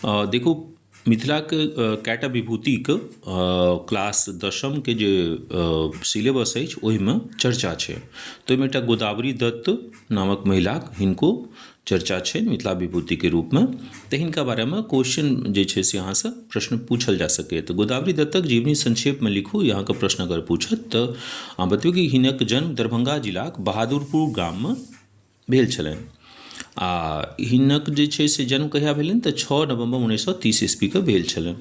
देखो मिथिलाक कएटा विभूतिक क्लास 10म के जे सिलेबस अछि ओहिमे चर्चा छै। तऽ ओहिमे एकटा गोदावरी दत्त नामक महिलाक हिनको चर्चा छै मिथिला विभूतिके रूपमे। तऽ हिनका बारेमे क्वेश्चन जे छै से अहाँसँ प्रश्न पूछल जा सकैए। तऽ गोदावरी दत्तक जीवनी संक्षेपमे लिखू, ई अहाँके प्रश्न अगर पूछत तऽ अहाँ बतबू कि हिनक जन्म दरभंगा जिलाक बहादुरपुर गाममे भेल छलनि आ हिनक जे छै से जन्म कहिया भेलनि तऽ 6 नवम्बर 1930 ईस्वीके भेल छलनि।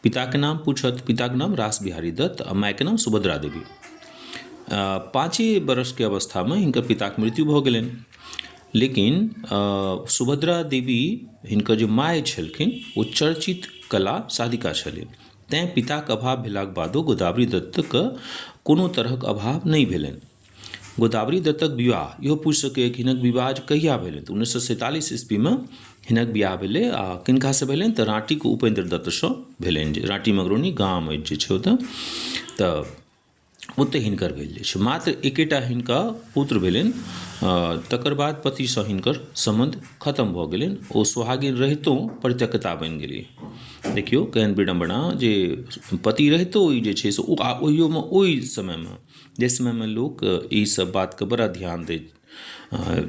पिताके नाम पूछत, पिताके नाम रास बिहारी दत्त आ मायके नाम सुभद्रा देवी। 5 बरसके अवस्थामे हिनकर पिताके मृत्यु भऽ गेलनि, लेकिन सुभद्रा देवी हिनकर जे माय छलखिन ओ चर्चित कला साधिका छलै। तैँ पिताके अभाव भेलाक बादो गोदावरी दत्तके कोनो तरहक अभाव नहि भेलनि। गोदावरी दत्तक विवाह इहो पूछि सकैए कि हिनक विवाह कहिया भेलनि। तऽ 1947 ईस्वीमे हिनक विवाह भेलै आ किनकासँ भेलनि तऽ राँटीके उपेन्द्र दत्तसँ भेलनि, जे राँटी मंगरौनी गाम अछि जे छै ओतऽ, तऽ ओतऽ हिनकर भेल छै। मात्र एकेटा हिनका पुत्र भेलनि, तकर बाद पतिसँ हिनकर सम्बन्ध खतम भऽ गेलनि। ओ सुहागिन रहितो परित्यक्ता बनि गेलै। देखियौ केहन विडम्बना जे पति रहितो ई जे छै से ओहियोमे ओहि समयमे जे समयमे लोक ई सब बातके बड़ा ध्यान दैत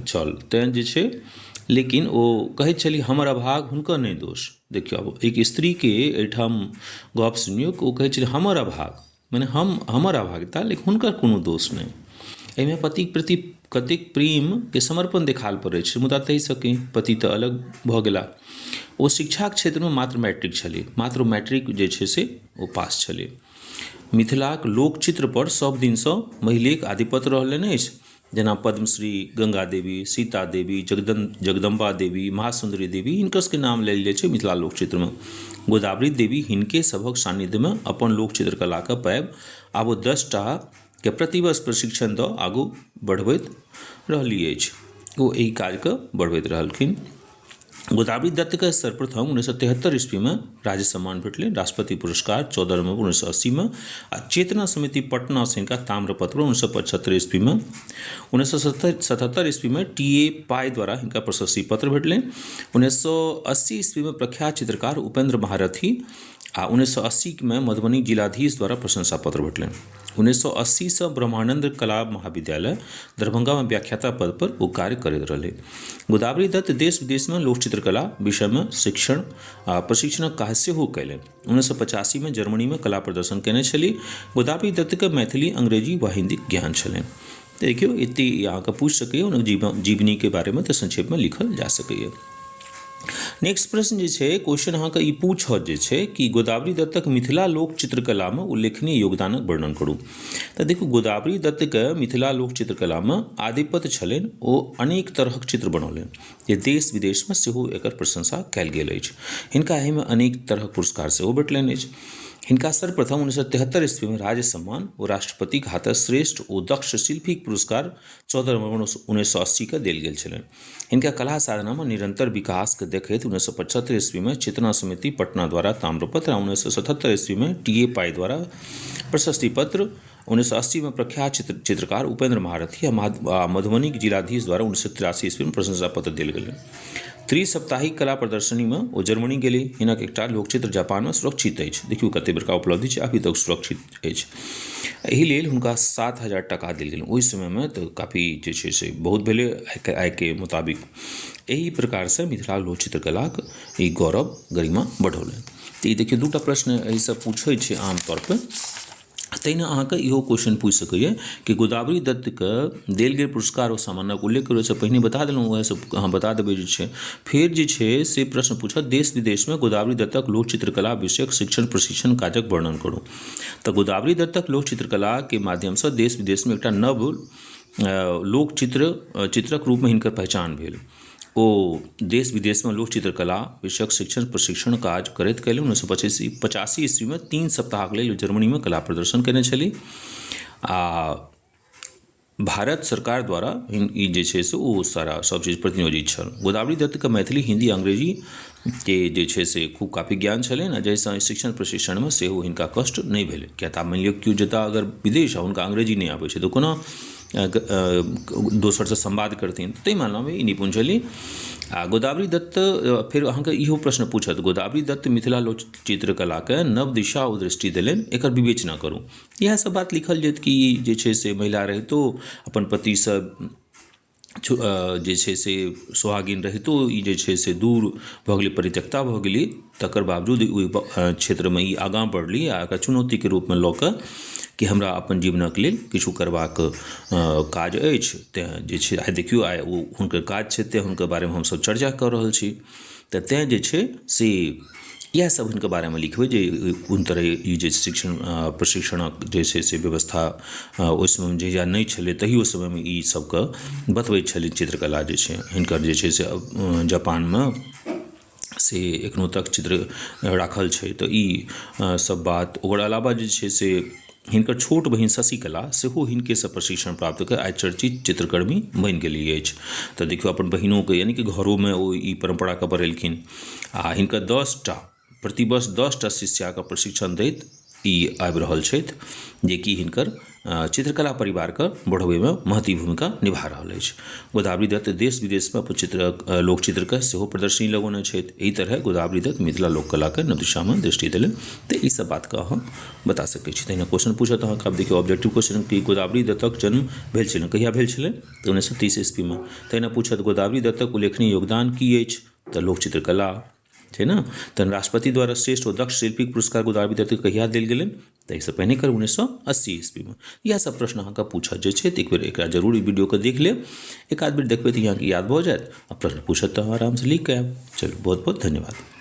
छल, तैँ जे छै लेकिन ओ कहैत छली हमर अभाग हुनकर नहि दोष। देखियौ आब एक स्त्रीके एहिठाम गप सुनियौ, ओ कहैत छलै हमर अभाग, मने हमर अभागिता, लेकिन हुनकर कोनो दोष नहि। एहिमे पतिके प्रति कतेक प्रेमके समर्पण देखाल पड़ैत छै। मुदा ताहिसँ कि पति तऽ अलग भऽ गेला। ओ शिक्षाके क्षेत्रमे मात्र मैट्रिक छलै, मात्र मैट्रिक जे छै से ओ पास छलै। मिथिलाक लोकचित्र पर सब दिनसँ महिलेक आधिपत्य रहलनि अछि, जेना पद्मश्री, गंगा देवी, सीता देवी, जगदम्बा देवी, महासुंदरी देवी, हिनकर सबके नाम लेल जाइ छै मिथिला लोकचित्रमे। गोदावरी देवी हिनके सभक सानिध्यमे अपन लोकचित्र कलाके पाबि आब ओ 10 के प्रतिवर्ष प्रशिक्षण दऽ आगू बढ़बैत रहली अछि। ओ एहि काजके बढ़बैत रहलखिन। गोदावरी दत्तके सर्वप्रथम 1973 ईस्वीमे राज्य सम्मान भेटलै, राष्ट्रपति पुरस्कार 14 नवम्बर 1980में, आ चेतना समिति पटनासँ हिनका ताम्रपत्र 1975 ईस्वीमे। 1977 ईस्वीमे टी.ए. पाई द्वारा हिनका प्रशस्ति पत्र भेटलै। 1980 ईस्वीमे प्रख्यात चित्रकार उपेन्द्र महारथी आ 1980 में मधुबनी जिलाधीश द्वारा प्रशंसा पत्र भेटलनि। 1980 से ब्रह्मानंद कला महाविद्यालय दरभंगा में व्याख्याता पद पर वो कार्य करैत रहले। गोदावरी दत्त देश विदेश में लोक चित्रकला विषय में शिक्षण आ प्रशिक्षणक काज सेहो कयलनि। 1985 में जर्मनी में कला प्रदर्शन कयने छलीह। गोदावरी दत्तके मैथिली, अंग्रेजी व हिंदी ज्ञान छलनि। देखियौ एते अहाँके पूछि सकैए, हुनक जीवनीके बारेमे तऽ संक्षेपमे लिखल जा सकैए। नेक्स्ट प्रश्न जे छै क्वेश्चन अहाँके ई पूछत जे छै कि गोदावरी दत्तक मिथिला लोक चित्रकलामे उल्लेखनीय योगदानक वर्णन करू। तऽ देखू गोदावरी दत्तके मिथिला लोक चित्रकलामे आधिपत्य छलनि। ओ अनेक तरहक चित्र बनौलनि जे देश विदेशमे सेहो एकर प्रशंसा कयल गेल अछि। हिनका एहिमे अनेक तरहक पुरस्कार सेहो भेटलनि अछि। हिनका सर्वप्रथम 1973 ईस्वी में राज्य सम्मान ओ राष्ट्रपतिक हाथसँ श्रेष्ठ ओ दक्ष शिल्पीक पुरस्कार 14 नवम्बर 1980 के देल गेल छलनि। हिनका कला साधनामे निरंतर विकासके देखैत 1975 ईस्वी में चेतना समिति पटना द्वारा ताम्रपत्र, 1977 ईस्वी में टी.ए. पाई द्वारा प्रशस्ति पत्र, 1980 में प्रख्यात चित्रकार उपेन्द्र महारथी आ मधुबनी जिलाधीश द्वारा 1983 ईस्वी में प्रशंसा पत्र देल गेलनि। त्रिसप्ताहिक कला प्रदर्शनी में ओ जर्मनी गेलै। हिनक एकटा लोकचित्र जापान में सुरक्षित अछि। देखियौ कते बड़का उपलब्धि छै, अभी तक सुरक्षित अछि। एहि लेल हुनका 7,000 टाका देल गेलनि। ओहि समयमे तऽ काफ़ी जे छै से बहुत भेलै आइके मुताबिक। एहि प्रकारसँ मिथिला लोक चित्रकलाक ई गौरव गरिमा बढ़ौलनि। तऽ ई देखियौ दूटा प्रश्न एहिसँ पूछै छै आमतौर पर। तहिना अहाँके इहो क्वेश्चन पूछि सकैए कि गोदावरी दत्तके देल गेल पुरस्कार ओ सम्मानक उल्लेख करू। से पहिने बता देलहुँ, ओहिसँ अहाँ बता देबै जे छै। फेर जे छै से प्रश्न पूछत देश विदेशमे गोदावरी दत्तक लोक चित्रकला विषयक शिक्षण प्रशिक्षण काजक वर्णन करू। तऽ गोदावरी दत्तक लोक चित्रकलाके माध्यमसँ देश विदेशमे एकटा नव लोक चित्रक रूपमे हिनकर पहचान भेल। ओ देश विदेशमे लोक चित्रकला विषयक शिक्षण प्रशिक्षण काज करैत कयलनि। 1985 ईस्वी में 3 सप्ताहक लेल जर्मनीमे कला प्रदर्शन कयने छलीह आ भारत सरकार द्वारा ई जे छै से ओ सारा सब चीज प्रतिनियोजित छल। गोदावरी दत्तके मैथिली, हिंदी, अंग्रेजीके जे छै से खूब काफ़ी ज्ञान छलनि, जाहिसँ शिक्षण प्रशिक्षणमे सेहो हिनका कष्ट नहि भेलै। किया तऽ मानि लिअ केओ जतऽ अगर विदेश हुनका अंग्रेजी नहि आबै छै तऽ कोना दोसरसँ संवाद करथिन, ताहि मामलामे ई निपुण छलीह। गोदावरी दत्त फिर अहाँके इहो प्रश्न पूछत, गोदावरी दत्त मिथिला लोक चित्रकलाके नव दिशा ओ दृष्टि देलनि, एकर विवेचना करू। इएह सब बात लिखल जाइत कि जे छै से महिला रहितो अपन पतिसँ जे छै से सुहागिन रहितो ई जे छै से दूर भऽ गेलै, परित्यक्ता भऽ गेलै, तकर बावजूद ओहि क्षेत्रमे ई आगाँ बढ़ली आ एकरा चुनौतीके रूपमे लऽ कऽ कि हमरा अपन जीवनक लेल किछु करबाक काज अछि। तेँ जे छै आइ देखियौ, आइ ओ हुनकर काज छै, तेँ हुनकर बारेमे हमसभ चर्चा कऽ रहल छी। तऽ तेँ जे छै से इएह सब हिनकर बारेमे लिखबै जे कोन तरह ई जे शिक्षण प्रशिक्षणक जे छै से व्यवस्था ओहि समयमे जहिया नहि छलै तहियो समयमे ई सबके बतबैत छलै। चित्रकला जे छै हिनकर जे छै से जापानमे से एखनो तक चित्र राखल छै। तऽ ई सब बात, ओकर अलावा जे छै से हिनकर छोट बहिन शशिकला सेहो हिनकेसँ प्रशिक्षण प्राप्त कऽ आइ चर्चित चित्रकर्मी बनि गेली अछि। तऽ देखियौ अपन बहिनोके यानी कि घरोमे ओ ई परम्पराके बढ़ेलखिन आ हिनकर प्रतिवर्ष 10टा शिष्याके प्रशिक्षण दैत ई आबि रहल छथि, जेकि हिनकर चित्रकला परिवारके बढ़बैमे महती भूमिका निभा रहल अछि। गोदावरी दत्त देश विदेशमे अपन लोकचित्रके सेहो प्रदर्शनी लगौने छथि। एहि तरह गोदावरी दत्त मिथिला लोककलाके नव दिशामे दृष्टि देलनि। तऽ ई सब बातके अहाँ बता सकैत छी। तहिना क्वेश्चन पूछत अहाँके, आब देखियौ ऑब्जेक्टिव क्वेश्चन कि गोदावरी दत्तक जन्म भेल छलनि, कहिया भेल छलै? तऽ 1930 ईस्वीमे। तहिना पूछत गोदावरी दत्तक उल्लेखनीय योगदान की अछि? तऽ लोकचित्रकला छै ने। तहन राष्ट्रपति द्वारा श्रेष्ठ और दक्ष शिल्पीके पुरस्कार गोदावरी दत्तके कहिया देल गेलनि? तऽ एहिसँ पहिने कर 1980 ईस्वीमे। इएह सब प्रश्न अहाँके पूछत जे छै, तऽ एक बेर एकरा जरूर ई वीडियोके देख लेब, एक आध बेर देखबै तऽ अहाँके याद भऽ जायत। आ प्रश्न पूछत तऽ आरामसँ लिख कऽ आयब। चलू, बहुत बहुत धन्यवाद।